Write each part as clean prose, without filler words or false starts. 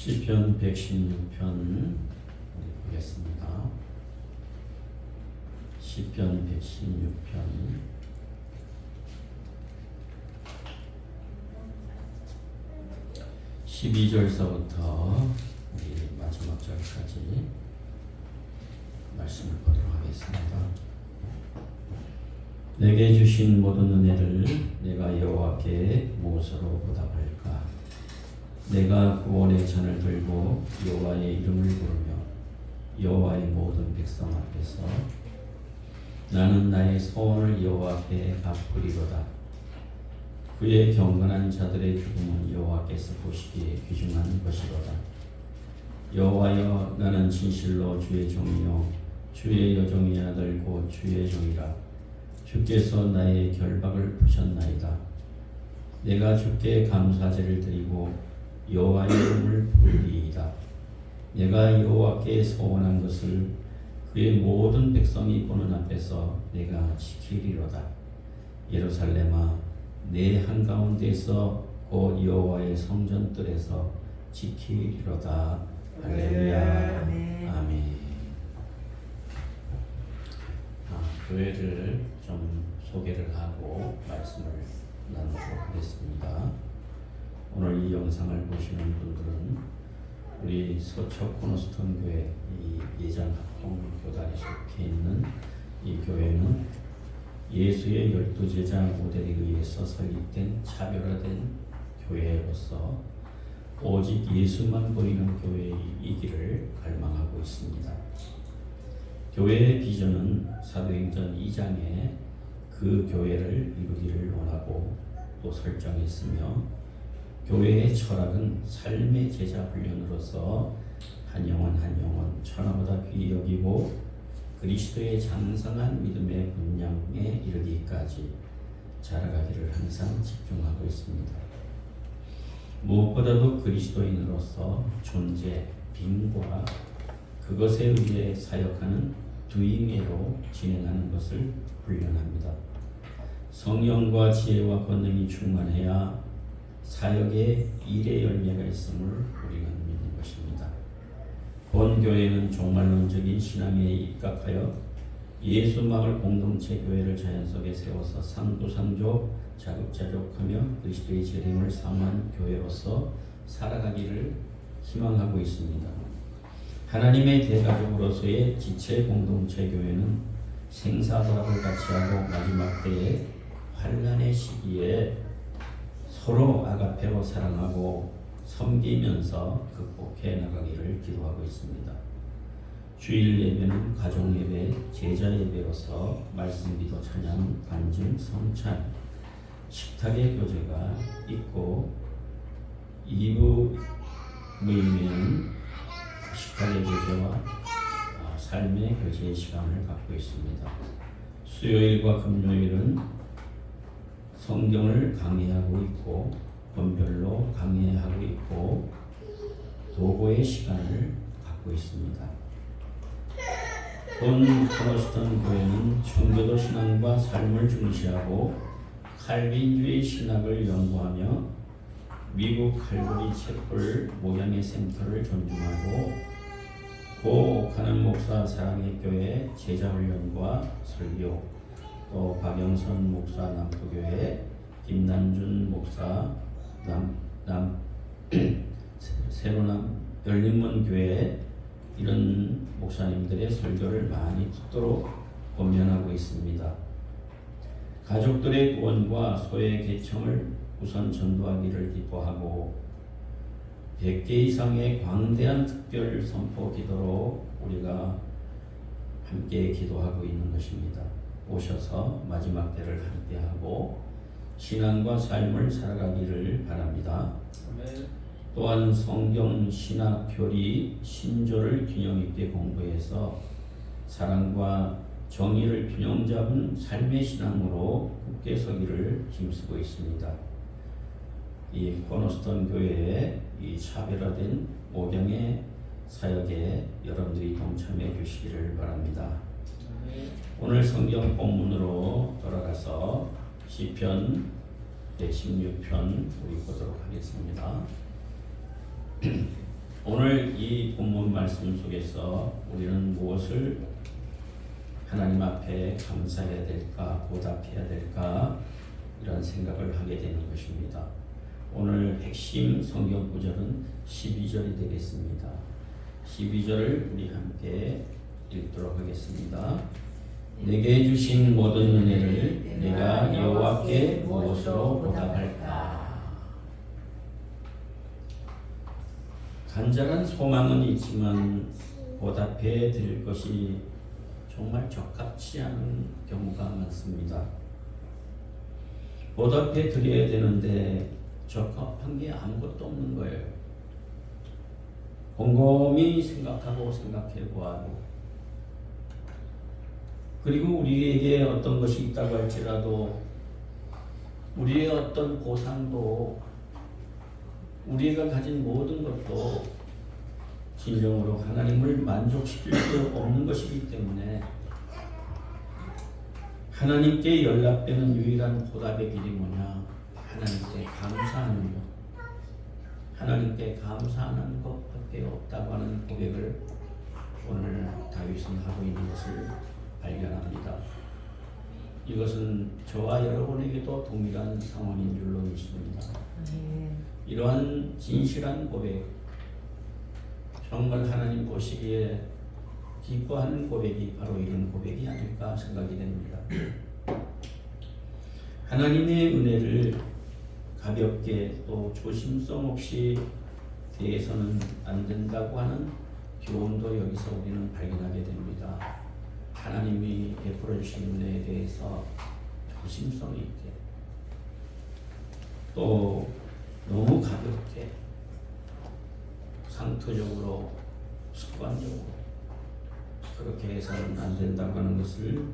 시편 116편 우리 보겠습니다. 시편 116편 12절서부터 우리 마지막 절까지 말씀을 보도록 하겠습니다. 내게 주신 모든 은혜를 내가 여호와께 무엇으로 보답할까? 내가 구원의 잔을 들고 여호와의 이름을 부르며 여호와의 모든 백성 앞에서 나는 나의 소원을 여호와께 갚으리로다. 그의 경건한 자들의 죽음은 여호와께서 보시기에 귀중한 것이로다. 여호와여, 나는 진실로 주의 종이요 주의 여종이 아들 곧 주의 종이라. 주께서 나의 결박을 푸셨나이다. 내가 주께 감사제를 드리고 여호와의 이름을 부르리이다. 내가 여호와께 소원한 것을 그의 모든 백성이 보는 앞에서 내가 지키리로다. 예루살렘아, 내 한가운데서 곧 여호와의 성전뜰에서 지키리로다. 할렐루야. 아멘. 교회를 좀 소개를 하고 말씀을 나누도록 하겠습니다. 오늘 이 영상을 보시는 분들은 우리 서초 코너스톤 교회 이 예전 합동교단에 속해 있는 이 교회는 예수의 12제자 모델에 의해서 설립된 차별화된 교회로서 오직 예수만 보이는 교회이기를 갈망하고 있습니다. 교회의 비전은 사도행전 2장에 그 교회를 이루기를 원하고 또 설정했으며, 교회의 철학은 삶의 제자 훈련으로서 한 영혼 한 영혼 천하보다 귀히 여기고 그리스도의 장성한 믿음의 분량에 이르기까지 자라가기를 항상 집중하고 있습니다. 무엇보다도 그리스도인으로서 존재, 빈과 그것에 의해 사역하는 두잉애로 진행하는 것을 훈련합니다. 성령과 지혜와 권능이 충만해야 사역에 일의 열매가 있음을 우리는 믿는 것입니다. 본 교회는 종말론적인 신앙에 입각하여 예수마을 공동체 교회를 자연 속에 세워서 상도상조 자급자족하며 그리스도의 재림을 사모한 교회로서 살아가기를 희망하고 있습니다. 하나님의 대가족으로서의 지체 공동체 교회는 생사도락을 같이 하고 마지막 때의 환난의 시기에 서로 아가페로 사랑하고 섬기면서 극복해 나가기를 기도하고 있습니다. 주일 예배는 가족 예배, 제자 예배로서 말씀, 기도, 찬양, 간증, 성찬, 식탁의 교제가 있고, 2부 모임에는 식탁의 교제와 삶의 교제의 시간을 갖고 있습니다. 수요일과 금요일은 성경을 강의하고 있고 번별로 강의하고 있고 도고의 시간을 갖고 있습니다. 본 코너스턴 교회는 청교도 신앙과 삶을 중시하고 칼빈주의 신학을 연구하며 미국 칼보리 채플 목양의 센터를 존중하고 고 오카는 목사 사랑의 교회 제자훈련과 설교, 또 박영선 목사 남부교회, 김남준 목사 새로남 열린문 교회, 이런 목사님들의 설교를 많이 듣도록 권면하고 있습니다. 가족들의 구원과 소외 계층을 우선 전도하기를 기뻐하고 100개 이상의 광대한 특별 선포 기도로 우리가 함께 기도하고 있는 것입니다. 오셔서 마지막 때를 함께하고 신앙과 삶을 살아가기를 바랍니다. 또한 성경, 신학, 교리, 신조를 균형 있게 공부해서 사랑과 정의를 균형 잡은 삶의 신앙으로 굳게 서기를 힘쓰고 있습니다. 이 코너스턴 교회의 이 차별화된 목양의 사역에 여러분들이 동참해 주시기를 바랍니다. 오늘 성경 본문으로 돌아가서 시편 116편 우리 보도록 하겠습니다. 오늘 이 본문 말씀 속에서 우리는 무엇을 하나님 앞에 감사해야 될까, 보답해야 될까, 이런 생각을 하게 되는 것입니다. 오늘 핵심 성경 구절은 12절이 되겠습니다. 12절을 우리 함께 읽도록 하겠습니다. 내게 주신 모든 은혜를 내가 여호와께 무엇으로 보답할까? 간절한 소망은 있지만 보답해 드릴 것이 정말 적합치 않은 경우가 많습니다. 보답해 드려야 되는데 적합한 게 아무것도 없는 거예요. 곰곰이 생각해 보아도, 그리고 우리에게 어떤 것이 있다고 할지라도 우리의 어떤 보상도, 우리가 가진 모든 것도 진정으로 하나님을 만족시킬 수 없는 것이기 때문에 하나님께 연락되는 유일한 보답의 길이 뭐냐? 하나님께 감사하는 것, 하나님께 감사하는 것밖에 없다고 하는 고백을 오늘 다윗은 하고 있는 것을 발견합니다. 이것은 저와 여러분에게도 동일한 상황인 줄로 믿습니다. 이러한 진실한 고백, 정말 하나님 보시기에 기뻐하는 고백이 바로 이런 고백이 아닐까 생각이 됩니다. 하나님의 은혜를 가볍게 또 조심성 없이 대해서는 안 된다고 하는 교훈도 여기서 우리는 발견하게 됩니다. 하나님이 베풀어 주신 은혜에 대해서 조심성 있게, 또 너무 가볍게 상투적으로 습관적으로 그렇게 해서는 안 된다고 하는 것을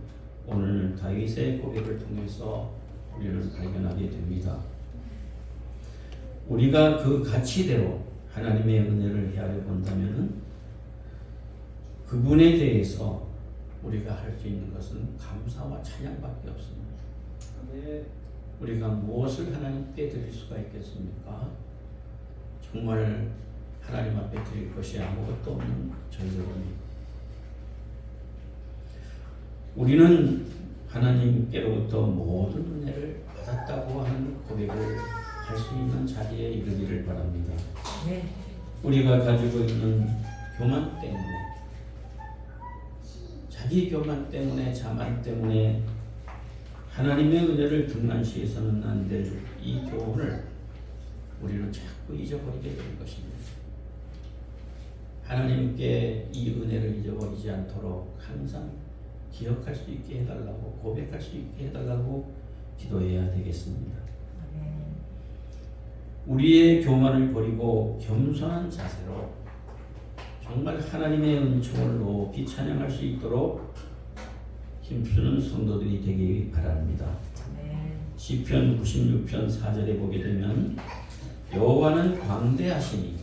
오늘 다윗의 고백을 통해서 우리는 발견하게 됩니다. 우리가 그 가치대로 하나님의 은혜를 헤아려 본다면 그분에 대해서 우리가 할 수 있는 것은 감사와 찬양밖에 없습니다. 우리가 무엇을 하나님께 드릴 수가 있겠습니까? 정말 하나님 앞에 드릴 것이 아무것도 없는 저희들입니다. 우리는 하나님께로부터 모든 은혜를 받았다고 하는 고백을 할 수 있는 자리에 이르기를 바랍니다. 네. 우리가 가지고 있는 교만 때문에, 자기 교만 때문에, 자만 때문에 하나님의 은혜를 등한시해서는 안 될 이 교훈을 우리는 자꾸 잊어버리게 되는 것입니다. 하나님께 이 은혜를 잊어버리지 않도록 항상 기억할 수 있게 해달라고, 고백할 수 있게 해달라고 기도해야 되겠습니다. 우리의 교만을 버리고 겸손한 자세로 정말 하나님의 은총을 높이 찬양할 수 있도록 힘쓰는 성도들이 되기 바랍니다. 시편 96편 4절에 보게 되면 여호와는 광대하시니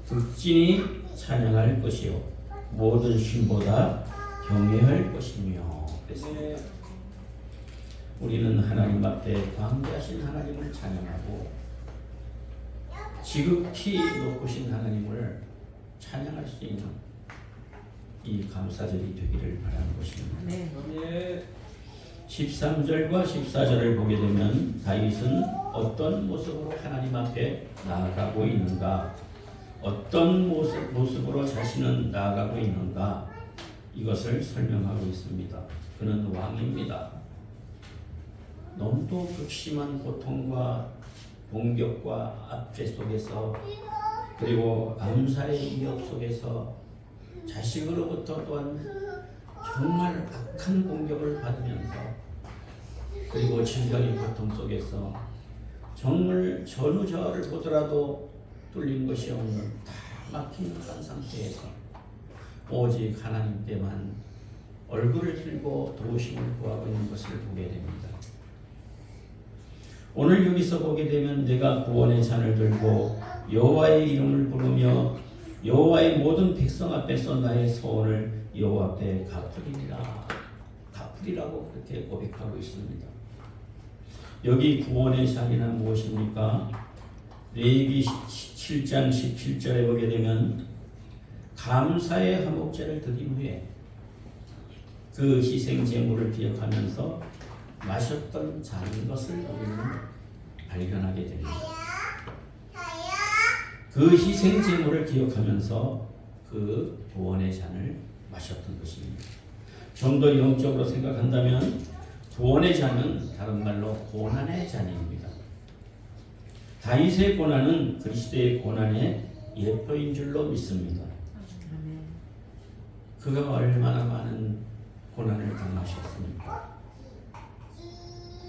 극진히 찬양할 것이요 모든 신보다 경외할 것이며. 우리는 하나님 앞에 광대하신 하나님을 찬양하고 지극히 높으신 하나님을 찬양할 수 있는 이 감사절이 되기를 바라는 것입니다. 네. 13절과 14절을 보게 되면 다윗은 어떤 모습으로 하나님 앞에 나아가고 있는가, 어떤 모습으로 자신은 나아가고 있는가, 이것을 설명하고 있습니다. 그는 왕입니다. 너무도 극심한 고통과 공격과 압제 속에서, 그리고 암살의 위협 속에서, 자식으로부터 또한 정말 악한 공격을 받으면서, 그리고 질병의 고통 속에서 정말 전우저하를 보더라도 뚫린 것이 없는 다 막힌 한 상태에서 오직 하나님께만 얼굴을 들고 도우심을 구하고 있는 것을 보게 됩니다. 오늘 여기서 보게 되면 내가 구원의 잔을 들고 여호와의 이름을 부르며 여호와의 모든 백성 앞에서 나의 소원을 여호와 앞에 갚으리라고 그렇게 고백하고 있습니다. 여기 구원의 잔이란 무엇입니까? 레위기 7장 17절에 보게 되면 감사의 화목제를 드린 후에 그 희생 제물을 기억하면서 마셨던 잔인 것을 우리는 발견하게 됩니다. 그 희생 제물을 기억하면서 그 구원의 잔을 마셨던 것입니다. 좀 더 영적으로 생각한다면 구원의 잔은 다른 말로 고난의 잔입니다. 다윗의 고난은 그리스도의 고난의 예표인 줄로 믿습니다. 그가 얼마나 많은 고난을 당하셨습니까?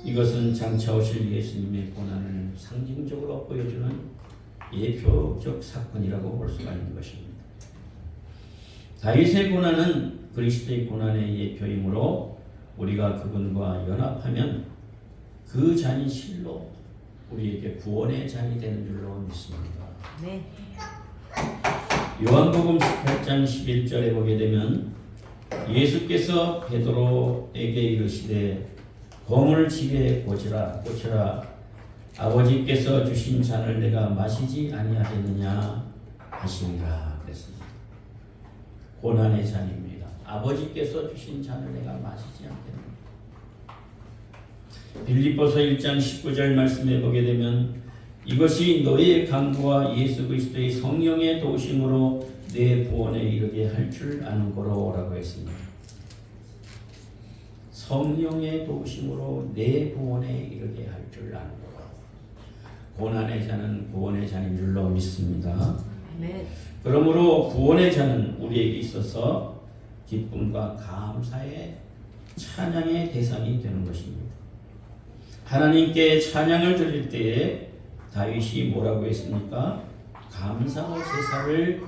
이것은 장차 오실 예수님의 고난을 상징적으로 보여주는 예표적 사건이라고 볼 수가 있는 것입니다. 다윗의 고난은 그리스도의 고난의 예표이므로 우리가 그분과 연합하면 그 잔이 실로 우리에게 구원의 잔이 되는 줄로 믿습니다. 네. 요한복음 18장 11절에 보게 되면 예수께서 베드로에게 이르시되 검을 집에 꽂으라 아버지께서 주신 잔을 내가 마시지 아니하겠느냐 하시니라 그랬습니다. 고난의 잔입니다. 아버지께서 주신 잔을 내가 마시지 않겠느냐. 빌립보서 1장 19절 말씀에 보게 되면 이것이 너희의 강구와 예수 그리스도의 성령의 도우심으로 내 구원에 이르게 할 줄 아는 거로라고 했습니다. 성령의 도우심으로 내 구원에 이르게 할 줄 아는 거로. 고난의 잔은 구원의 잔인 줄로 믿습니다. 네. 그러므로 구원의 잔은 우리에게 있어서 기쁨과 감사의 찬양의 대상이 되는 것입니다. 하나님께 찬양을 드릴 때에 다윗이 뭐라고 했습니까? 감사와 제사를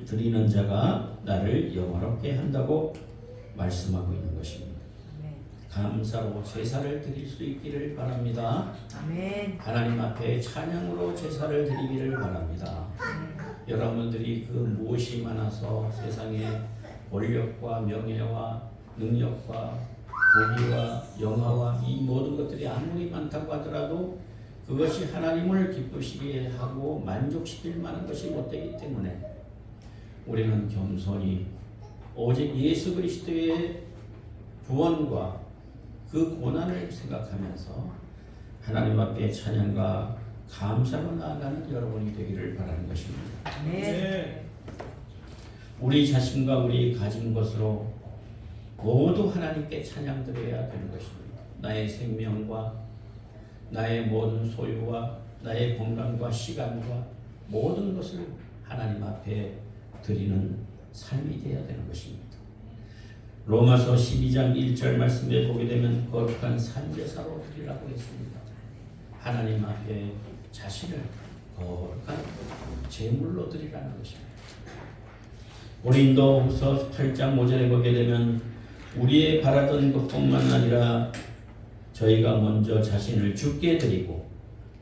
드리는 자가 나를 영화롭게 한다고 말씀하고 있는 것입니다. 감사로 제사를 드릴 수 있기를 바랍니다. 아멘. 하나님 앞에 찬양으로 제사를 드리기를 바랍니다. 여러분들이 그 무엇이 많아서 세상에 권력과 명예와 능력과 부귀와 영화와 이 모든 것들이 아무리 많다고 하더라도 그것이 하나님을 기쁘시게 하고 만족시킬 만한 것이 못되기 때문에 우리는 겸손히 오직 예수 그리스도의 구원과 그 고난을 생각하면서 하나님 앞에 찬양과 감사로 나아가는 여러분이 되기를 바라는 것입니다. 네. 우리 자신과 우리 가진 것으로 모두 하나님께 찬양드려야 되는 것입니다. 나의 생명과 나의 모든 소유와 나의 건강과 시간과 모든 것을 하나님 앞에 드리는 삶이 되어야 되는 것입니다. 로마서 12장 1절 말씀에 보게 되면 거룩한 산제사로 드리라고 했습니다. 하나님 앞에 자신을 거룩한 제물로 드리라는 것입니다. 고린도후서 8장 5절에 보게 되면 우리의 바라던 것뿐만 아니라 저희가 먼저 자신을 주께 드리고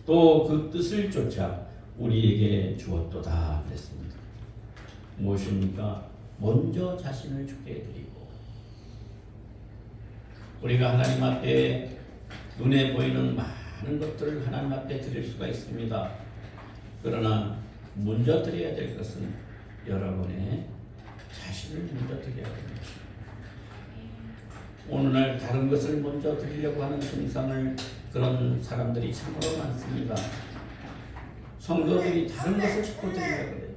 또 그 뜻을 쫓아 우리에게 주었도다 그랬습니다. 무엇입니까? 먼저 자신을 주께 드리고 우리가 하나님 앞에 눈에 보이는 많은 것들을 하나님 앞에 드릴 수가 있습니다. 그러나 먼저 드려야 될 것은 여러분의 자신을 먼저 드려야 됩니다. 오늘날 다른 것을 먼저 드리려고 하는 증상을 그런 사람들이 참으로 많습니다. 성도들이 다른 것을 자꾸 드리려고 해요.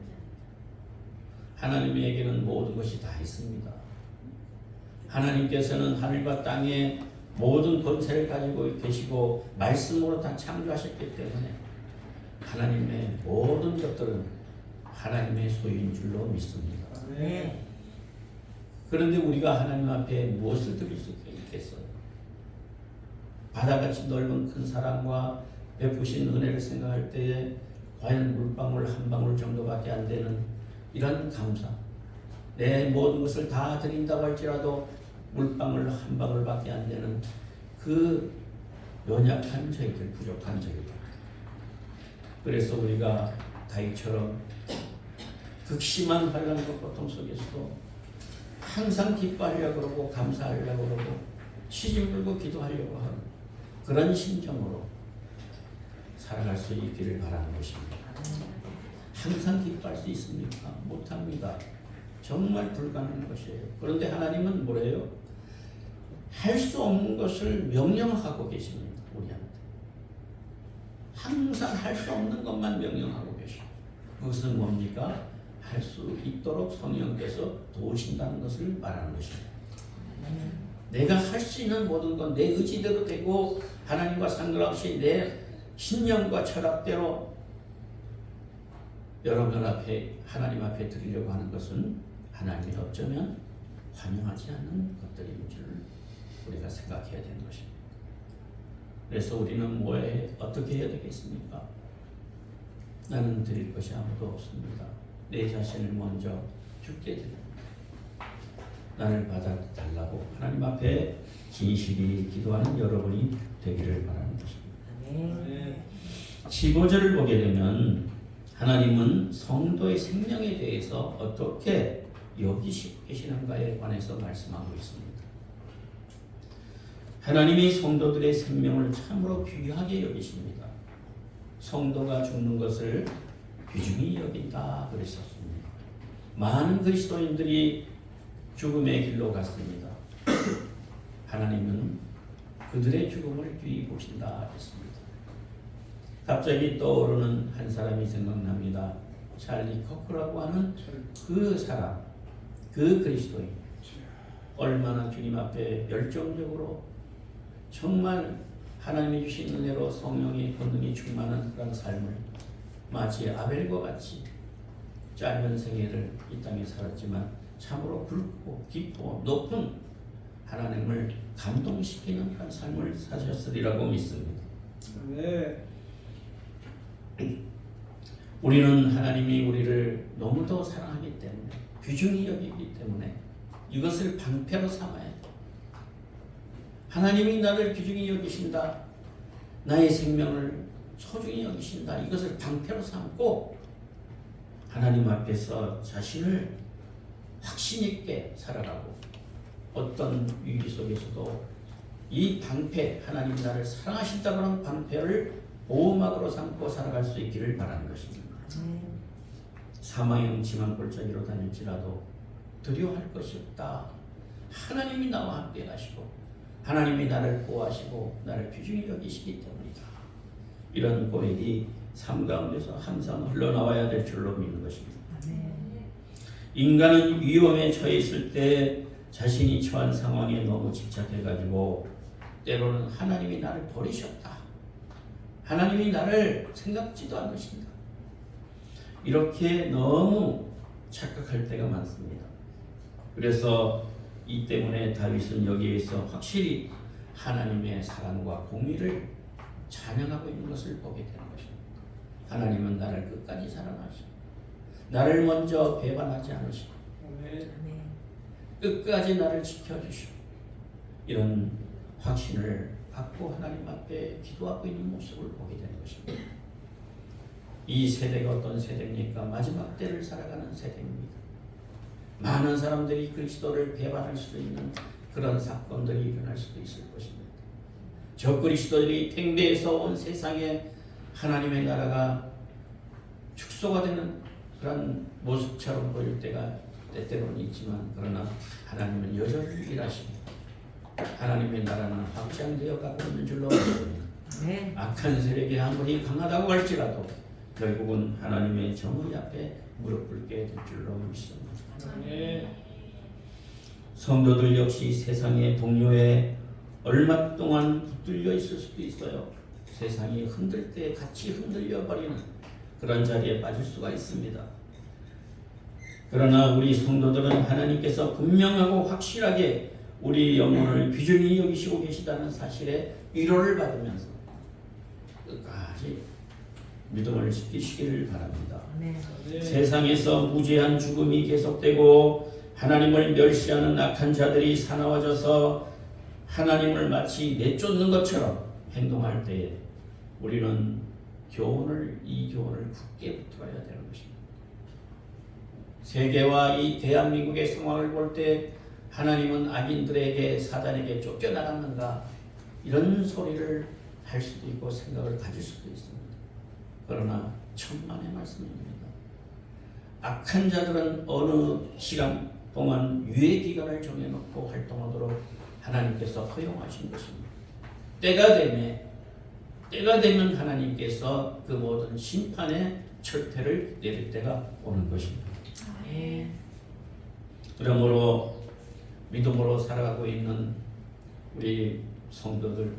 하나님에게는 모든 것이 다 있습니다. 하나님께서는 하늘과 땅에 모든 권세를 가지고 계시고 말씀으로 다 창조하셨기 때문에 하나님의 모든 것들은 하나님의 소유인 줄로 믿습니다. 네. 그런데 우리가 하나님 앞에 무엇을 드릴 수 있겠어요? 바다같이 넓은 큰 사랑과 베푸신 은혜를 생각할 때에 과연 물방울 한 방울 정도밖에 안 되는 이런 감사, 내 모든 것을 다 드린다고 할지라도 물방울 한 방울밖에 안 되는 그 연약한 저희들, 부족한 저희들. 그래서 우리가 다윗처럼 극심한 환난과 고통 속에서도 항상 기뻐하려고 그러고 감사하려고 그러고 시집 물고 기도하려고 하는 그런 심정으로 살아갈 수 있기를 바라는 것입니다. 항상 기뻐할 수 있습니까? 못합니다. 정말 불가능한 것이에요. 그런데 하나님은 뭐래요? 할 수 없는 것을 명령하고 계십니다. 우리한테. 항상 할 수 없는 것만 명령하고 계셔. 그것은 뭡니까? 할 수 있도록 성령께서 도우신다는 것을 말하는 것입니다. 내가 할 수 있는 모든 건 내 의지대로 되고 하나님과 상관없이 내 신념과 철학대로 여러분 앞에 하나님 앞에 드리려고 하는 것은 하나님이 어쩌면 환영하지 않는 것들인 줄 우리가 생각해야 되는 것입니다. 그래서 우리는 어떻게 해야 되겠습니까? 나는 드릴 것이 아무도 없습니다. 내 자신을 먼저 주께 드립니다. 나를 받아달라고 하나님 앞에 진실이 기도하는 여러분이 되기를 바라는 것입니다. 15절을 보게 되면 하나님은 성도의 생명에 대해서 어떻게 여기시고 계시는가에 관해서 말씀하고 있습니다. 하나님이 성도들의 생명을 참으로 귀하게 여기십니다. 성도가 죽는 것을 귀중히 여긴다 그랬었습니다. 많은 그리스도인들이 죽음의 길로 갔습니다. 하나님은 그들의 죽음을 귀히 보신다 했습니다. 갑자기 떠오르는 한 사람이 생각납니다. 찰리 커크라고 하는 그 사람, 그 그리스도인. 얼마나 주님 앞에 열정적으로 정말 하나님이 주신 은혜로 성령의 권능이 충만한 그런 삶을 마치 아벨과 같이 짧은 생애를 이 땅에 살았지만 참으로 굵고 깊고 높은 하나님을 감동시키는 그런 삶을 사셨으리라고 믿습니다. 네. 우리는 하나님이 우리를 너무도 사랑하기 때문에 귀중히 여기기 때문에 이것을 방패로 삼아야 돼. 하나님이 나를 귀중히 여기신다. 나의 생명을 소중히 여기신다. 이것을 방패로 삼고 하나님 앞에서 자신을 확신 있게 살아가고 어떤 위기 속에서도 이 방패, 하나님 나를 사랑하신다고 하는 방패를 보호막으로 삼고 살아갈 수 있기를 바라는 것입니다. 사망의 음침한 골짜기로 다닐지라도 두려워할 것이 없다. 하나님이 나와 함께 가시고 하나님이 나를 보호하시고 나를 귀중히 여기시기 때문이다. 이런 고백이 삶 가운데서 항상 흘러나와야 될 줄로 믿는 것입니다. 인간은 위험에 처해 있을 때 자신이 처한 상황에 너무 집착해가지고 때로는 하나님이 나를 버리셨다. 하나님이 나를 생각지도 않으신다. 이렇게 너무 착각할 때가 많습니다. 그래서 이 때문에 다윗은 여기에서 확실히 하나님의 사랑과 공의를 찬양하고 있는 것을 보게 되는 것입니다. 하나님은 나를 끝까지 사랑하시고 나를 먼저 배반하지 않으시고 끝까지 나를 지켜주시고 이런 확신을 갖고 하나님 앞에 기도하고 있는 모습을 보게 되는 것입니다. 이 세대가 어떤 세대입니까? 마지막 때를 살아가는 세대입니다. 많은 사람들이 그리스도를 배반할 수 있는 그런 사건들이 일어날 수도 있을 것입니다. 저 그리스도들이 팽배에서 온 세상에 하나님의 나라가 축소가 되는 그런 모습처럼 보일 때가 때때로는 있지만 그러나 하나님은 여전히 일하시고 하나님의 나라는 확장되어 가고 있는 줄로 믿습니다. 악한 세력이 아무리 강하다고 할지라도 결국은 하나님의 정의 앞에 무릎 꿇게 될 줄로 믿습니다. 성도들 역시 세상의 동요에 얼마 동안 붙들려 있을 수도 있어요. 세상이 흔들 때 같이 흔들려 버리는 그런 자리에 빠질 수가 있습니다. 그러나 우리 성도들은 하나님께서 분명하고 확실하게 우리 영혼을 귀중히 여기시고 계시다는 사실에 위로를 받으면서 끝까지 믿음을 지키시기를 바랍니다. 세상에서 무죄한 죽음이 계속되고 하나님을 멸시하는 악한 자들이 사나워져서 하나님을 마치 내쫓는 것처럼 행동할 때에 우리는 이 교훈을 굳게 붙들어야 되는 것입니다. 세계와 이 대한민국의 상황을 볼 때 하나님은 악인들에게 사단에게 쫓겨나갔는가 이런 소리를 할 수도 있고 생각을 가질 수도 있습니다. 그러나 천만의 말씀입니다. 악한 자들은 어느 시간 동안 유예 기간을 정해놓고 활동하도록 하나님께서 허용하신 것입니다. 때가 되면 하나님께서 그 모든 심판의 철퇴를 내릴 때가 오는 것입니다. 그러므로 믿음으로 살아가고 있는 우리 성도들,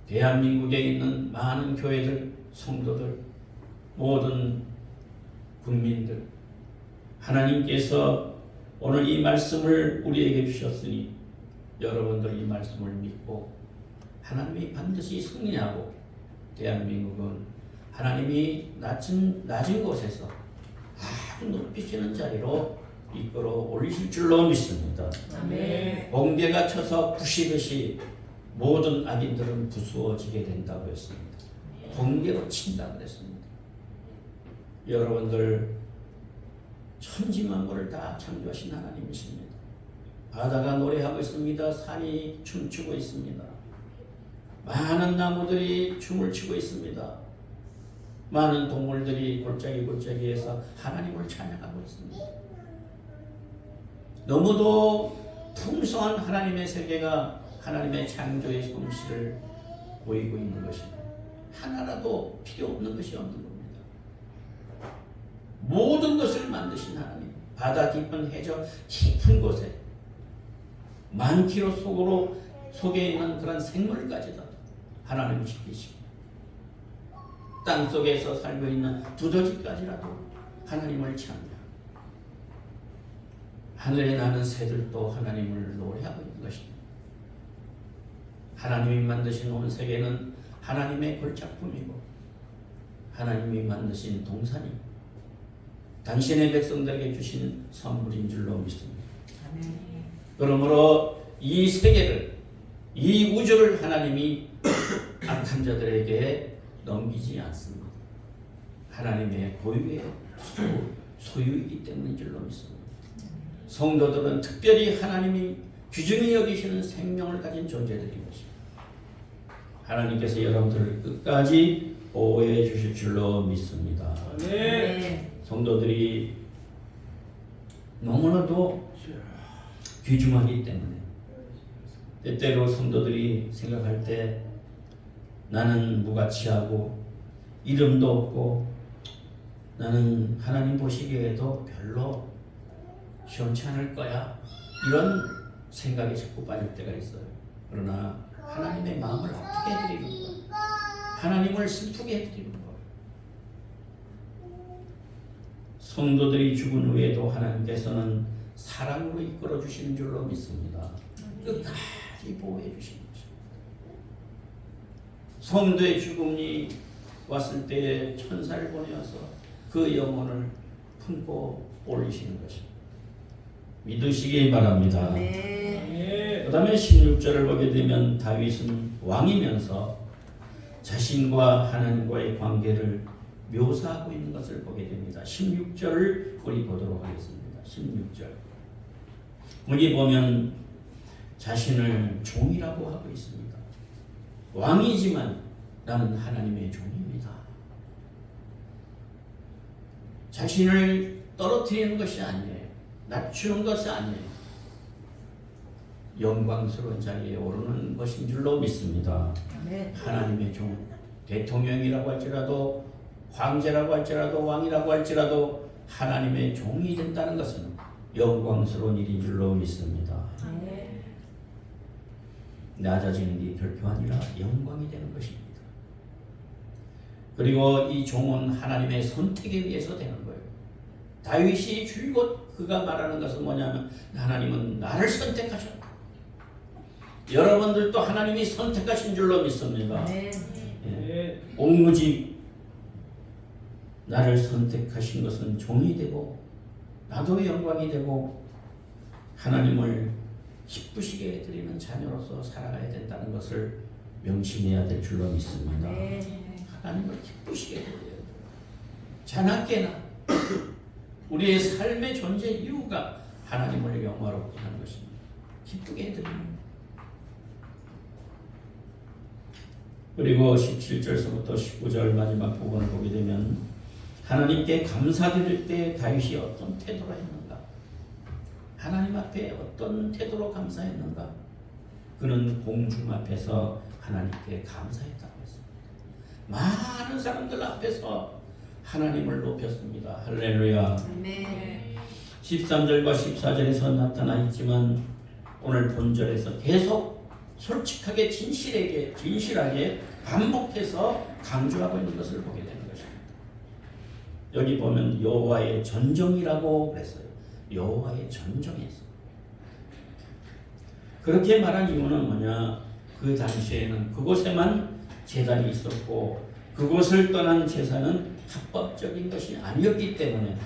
대한민국에 있는 많은 교회들, 성도들, 모든 국민들, 하나님께서 오늘 이 말씀을 우리에게 주셨으니 여러분들 이 말씀을 믿고 하나님이 반드시 승리하고 대한민국은 하나님이 낮은 곳에서 아주 높이시는 자리로 이끌어 올리실 줄로 믿습니다. 아멘. 번개가 쳐서 부시듯이 모든 악인들은 부수어지게 된다고 했습니다. 번개로 친다고 했습니다. 여러분들 천지만물을 다 창조하신 하나님이십니다. 바다가 노래하고 있습니다. 산이 춤추고 있습니다. 많은 나무들이 춤을 추고 있습니다. 많은 동물들이 골짜기에서 하나님을 찬양하고 있습니다. 너무도 풍성한 하나님의 세계가 하나님의 창조의 솜씨를 보이고 있는 것입니다. 하나라도 필요 없는 것이 없는 겁니다. 모든 것을 만드신 하나님, 바다 깊은 해저 깊은 곳에 만 킬로 속에 있는 그런 생물까지도 하나님을 지키시고 땅 속에서 살고 있는 두더지까지라도 하나님을 찬양. 하늘에 나는 새들도 하나님을 노래하고 있는 것입니다. 하나님이 만드신 온 세계는 하나님의 걸작품이고 하나님이 만드신 동산이 당신의 백성들에게 주신 선물인 줄로 믿습니다. 그러므로 이 세계를, 이 우주를 하나님이 악한 자들에게 넘기지 않습니다. 하나님의 고유의 소유이기 때문인 줄로 믿습니다. 성도들은 특별히 하나님이 귀중히 여기시는 생명을 가진 존재들인 것입니다. 하나님께서 여러분들을 끝까지 보호해 주실 줄로 믿습니다. 네. 성도들이 너무나도 귀중하기 때문에 때때로 성도들이 생각할 때 나는 무가치하고 이름도 없고 나는 하나님 보시기에도 별로 시원치 않을 거야, 이런 생각이 자꾸 빠질 때가 있어요. 그러나 하나님의 마음을 아프게 해드리는 거예요. 하나님을 슬프게 해드리는 거예요. 성도들이 죽은 후에도 하나님께서는 사랑으로 이끌어 주시는 줄로 믿습니다. 끝까지 보호해 주시는 것입니다. 성도의 죽음이 왔을 때에 천사를 보내어서 그 영혼을 품고 올리시는 것입니다. 믿으시기 바랍니다. 그 다음에 16절을 보게 되면 다윗은 왕이면서 자신과 하나님과의 관계를 묘사하고 있는 것을 보게 됩니다. 16절을 우리 보도록 하겠습니다. 16절. 여기 보면 자신을 종이라고 하고 있습니다. 왕이지만 나는 하나님의 종입니다. 자신을 떨어뜨리는 것이 아니에요. 낮추는 것이 아니에요. 영광스러운 자리에 오르는 것인 줄로 믿습니다. 하나님의 종, 대통령이라고 할지라도 황제라고 할지라도 왕이라고 할지라도 하나님의 종이 된다는 것은 영광스러운 일인 줄로 믿습니다. 낮아지는 게 결코 아니라 영광이 되는 것입니다. 그리고 이 종은 하나님의 선택에 의해서 되는 거예요. 다윗이 줄곧 그가 말하는 것은 뭐냐면 하나님은 나를 선택하셨다. 여러분들도 하나님이 선택하신 줄로 믿습니다. 옹무지 나를 선택하신 것은 종이 되고 나도 영광이 되고 하나님을 기쁘시게 해드리는 자녀로서 살아가야 된다는 것을 명심해야 될 줄로 믿습니다. 하나님을 기쁘시게 해드려야 돼요. 자나깨나 우리의 삶의 존재 이유가 하나님을 영화롭게 하는 것입니다. 기쁘게 해드리는 것. 그리고 17절서부터 19절 마지막 부분을 보게 되면 하나님께 감사드릴 때 다윗이 어떤 태도로 했는가? 하나님 앞에 어떤 태도로 감사했는가? 그는 공중 앞에서 하나님께 감사했다고 했습니다. 많은 사람들 앞에서 하나님을 높였습니다. 할렐루야. 아멘. 13절과 14절에서 나타나 있지만 오늘 본절에서 계속 솔직하게 진실하게 반복해서 강조하고 있는 것을 보게 되는 것입니다. 여기 보면 여호와의 전정이라고 그랬어요. 여호와의 전정에서. 그렇게 말한 이유는 뭐냐? 그 당시에는 그곳에만 제단이 있었고 그곳을 떠난 제사는 합법적인 것이 아니었기 때문에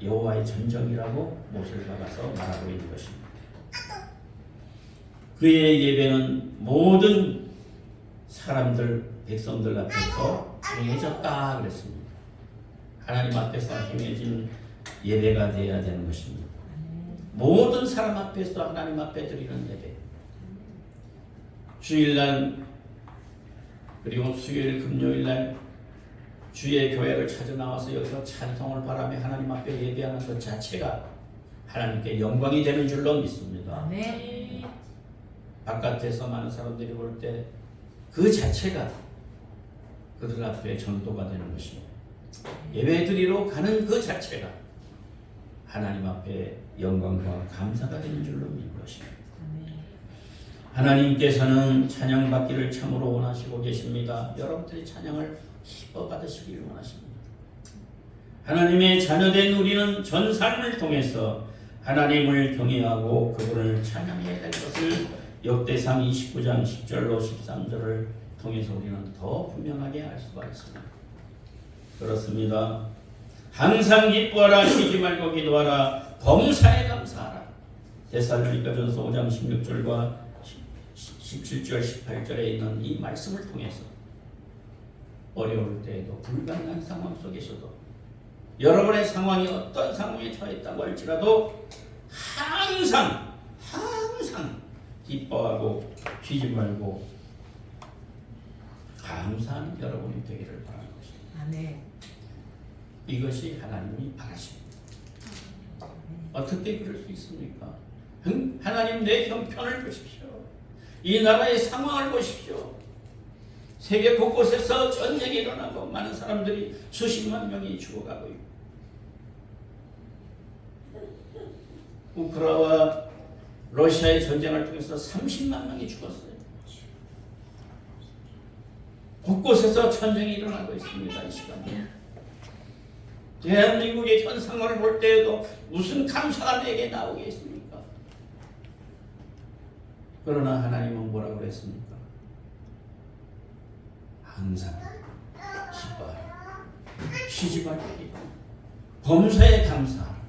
여호와의 전정이라고 못을 박아서 말하고 있는 것입니다. 그의 예배는 모든 사람들, 백성들 앞에서 행해졌다 그랬습니다. 하나님 앞에서 행해진 예배가 되어야 되는 것입니다. 모든 사람 앞에서 하나님 앞에 드리는 예배. 주일날 그리고 수요일, 금요일날 주의 교회를 찾아 나와서 여기서 찬송을 바라며 하나님 앞에 예배하는 것 자체가 하나님께 영광이 되는 줄로 믿습니다. 아멘. 바깥에서 많은 사람들이 볼 때 그 자체가 그들 앞에 전도가 되는 것입니다. 예배 드리러 가는 그 자체가 하나님 앞에 영광과 감사가 되는 줄로 믿는 것입니다. 하나님께서는 찬양받기를 참으로 원하시고 계십니다. 여러분들이 찬양을 기뻐 받으시기를 원하십니다. 하나님의 자녀된 우리는 전 삶을 통해서 하나님을 경외하고 그분을 찬양해야 될 것을 역대상 29장 10절로 13절을 통해서 우리는 더 분명하게 알 수가 있습니다. 그렇습니다. 항상 기뻐하라, 쉬지 말고 기도하라, 범사에 감사하라. 데살로니가전서 5장 16절과 17절 18절에 있는 이 말씀을 통해서 어려울 때에도 불가능한 상황 속에서도 여러분의 상황이 어떤 상황에 처했다고 할지라도 항상 기뻐하고 쉬지 말고 감사하는 여러분이 되기를 바라는 것입니다. 아멘. 이것이 하나님이 바라십니다. 어떻게 그럴 수 있습니까? 하나님 내 형편을 보십시오. 이 나라의 상황을 보십시오. 세계 곳곳에서 전쟁이 일어나고 많은 사람들이 수십만 명이 죽어가고 있고 우크라이나와 러시아의 전쟁을 통해서 30만 명이 죽었어요. 곳곳에서 전쟁이 일어나고 있습니다. 이 시간에 대한민국의 현 상황을 볼 때에도 무슨 감사가 내게 나오겠습니까? 그러나 하나님은 뭐라고 그랬습니까? 항상 기뻐하라, 쉬지 말고 범사에 감사하라.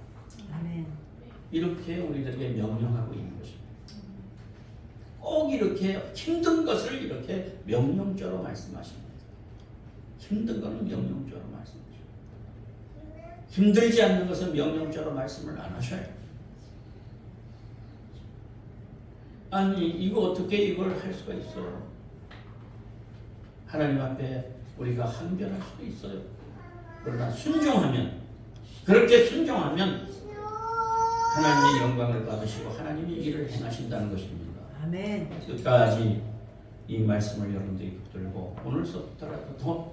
아멘. 이렇게 우리들에게 명령하고 있는 것입니다. 꼭 이렇게 힘든 것을 이렇게 명령조로 말씀하십니다. 힘든 것은 명령조로 말씀하십니다. 힘들지 않는 것은 명령조로 말씀을 안 하셔요. 아니 이거 어떻게 이걸 할 수가 있어요? 하나님 앞에 우리가 항변할 수도 있어요. 그러나 순종하면, 그렇게 순종하면 하나님의 영광을 받으시고 하나님이 일을 행하신다는 것입니다. 아멘. 끝까지 이 말씀을 여러분들이 붙들고 오늘서부터라도 더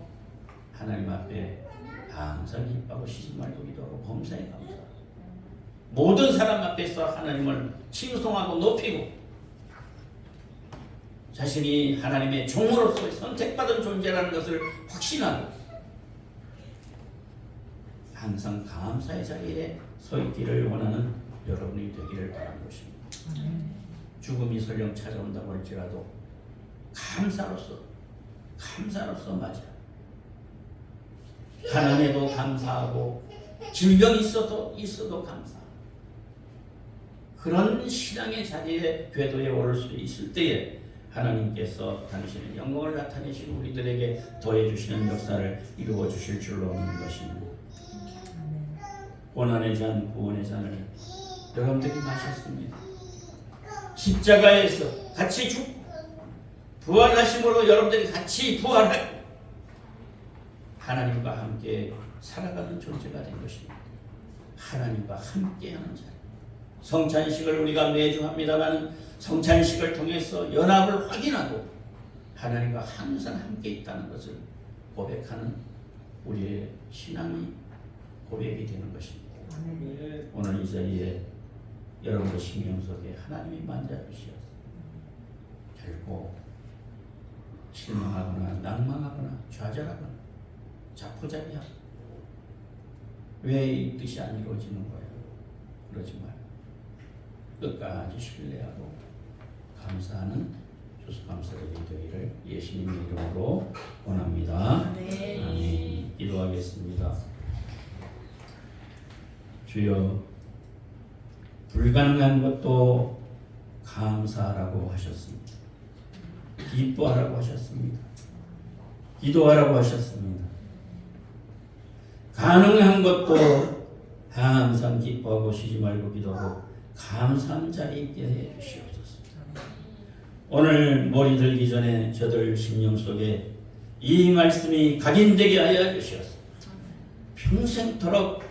하나님 앞에 항상 기뻐하고 쉬지 말고 기도하고 범사에 감사. 모든 사람 앞에서 하나님을 칭송하고 높이고 자신이 하나님의 종으로서 선택받은 존재라는 것을 확신하고 항상 감사의 자리에 서 있기를 원하는 여러분이 되기를 바라는 것입니다. 죽음이 설령 찾아온다고 할지라도 감사로서 맞아. 가난해도 감사하고 질병이 있어도 감사. 그런 신앙의 자리에 궤도에 오를 수 있을 때에 하나님께서 당신의 영광을 나타내신 우리들에게 더해 주시는 역사를 이루어 주실 줄로 믿는 것입니다. 고난의 잔, 구원의 잔을 여러분들이 마셨습니다. 십자가에서 같이 부활하심으로 여러분들이 같이 부활하고 하나님과 함께 살아가는 존재가 된 것입니다. 하나님과 함께하는 자리. 성찬식을 우리가 매주 합니다만 성찬식을 통해서 연합을 확인하고 하나님과 항상 함께 있다는 것을 고백하는 우리의 신앙이 고백이 되는 것입니다. 아멘. 오늘 이 자리에 여러분의 심령 속에 하나님이 만져주시어서 결코 실망하거나 낭망하거나 좌절하거나 자포자기하거나 왜 이 뜻이 안 이루어지는 거예요? 그러지 말고 끝까지 신뢰하고 감사하는 추수감사절이 되기를 예수님의 이름으로 원합니다. 아멘. 아멘. 기도하겠습니다. 주여, 불가능한 것도 감사하라고 하셨습니다. 기뻐하라고 하셨습니다. 기도하라고 하셨습니다. 가능한 것도 항상 기뻐하고 쉬지 말고 기도하고 감사하는 자리에 있게 해 주시옵소서. 오늘 머리 들기 전에 저들 심령 속에 이 말씀이 각인되게 하여 주시옵소서. 평생토록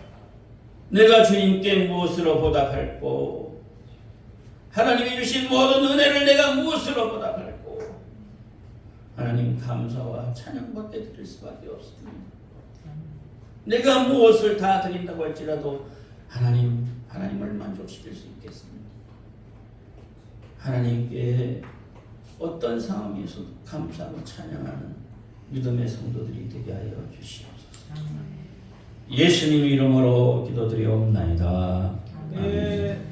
내가 주님께 무엇으로 보답할꼬? 하나님이 주신 모든 은혜를 내가 무엇으로 보답할꼬? 하나님 감사와 찬양밖에 드릴 수밖에 없습니다. 내가 무엇을 다 드린다고 할지라도 하나님을 만족시킬 수 있겠습니다. 하나님께 어떤 상황에서도 감사하고 찬양하는 믿음의 성도들이 되게 하여 주시옵소서. 예수님 이름으로 기도드리옵나이다. 아멘.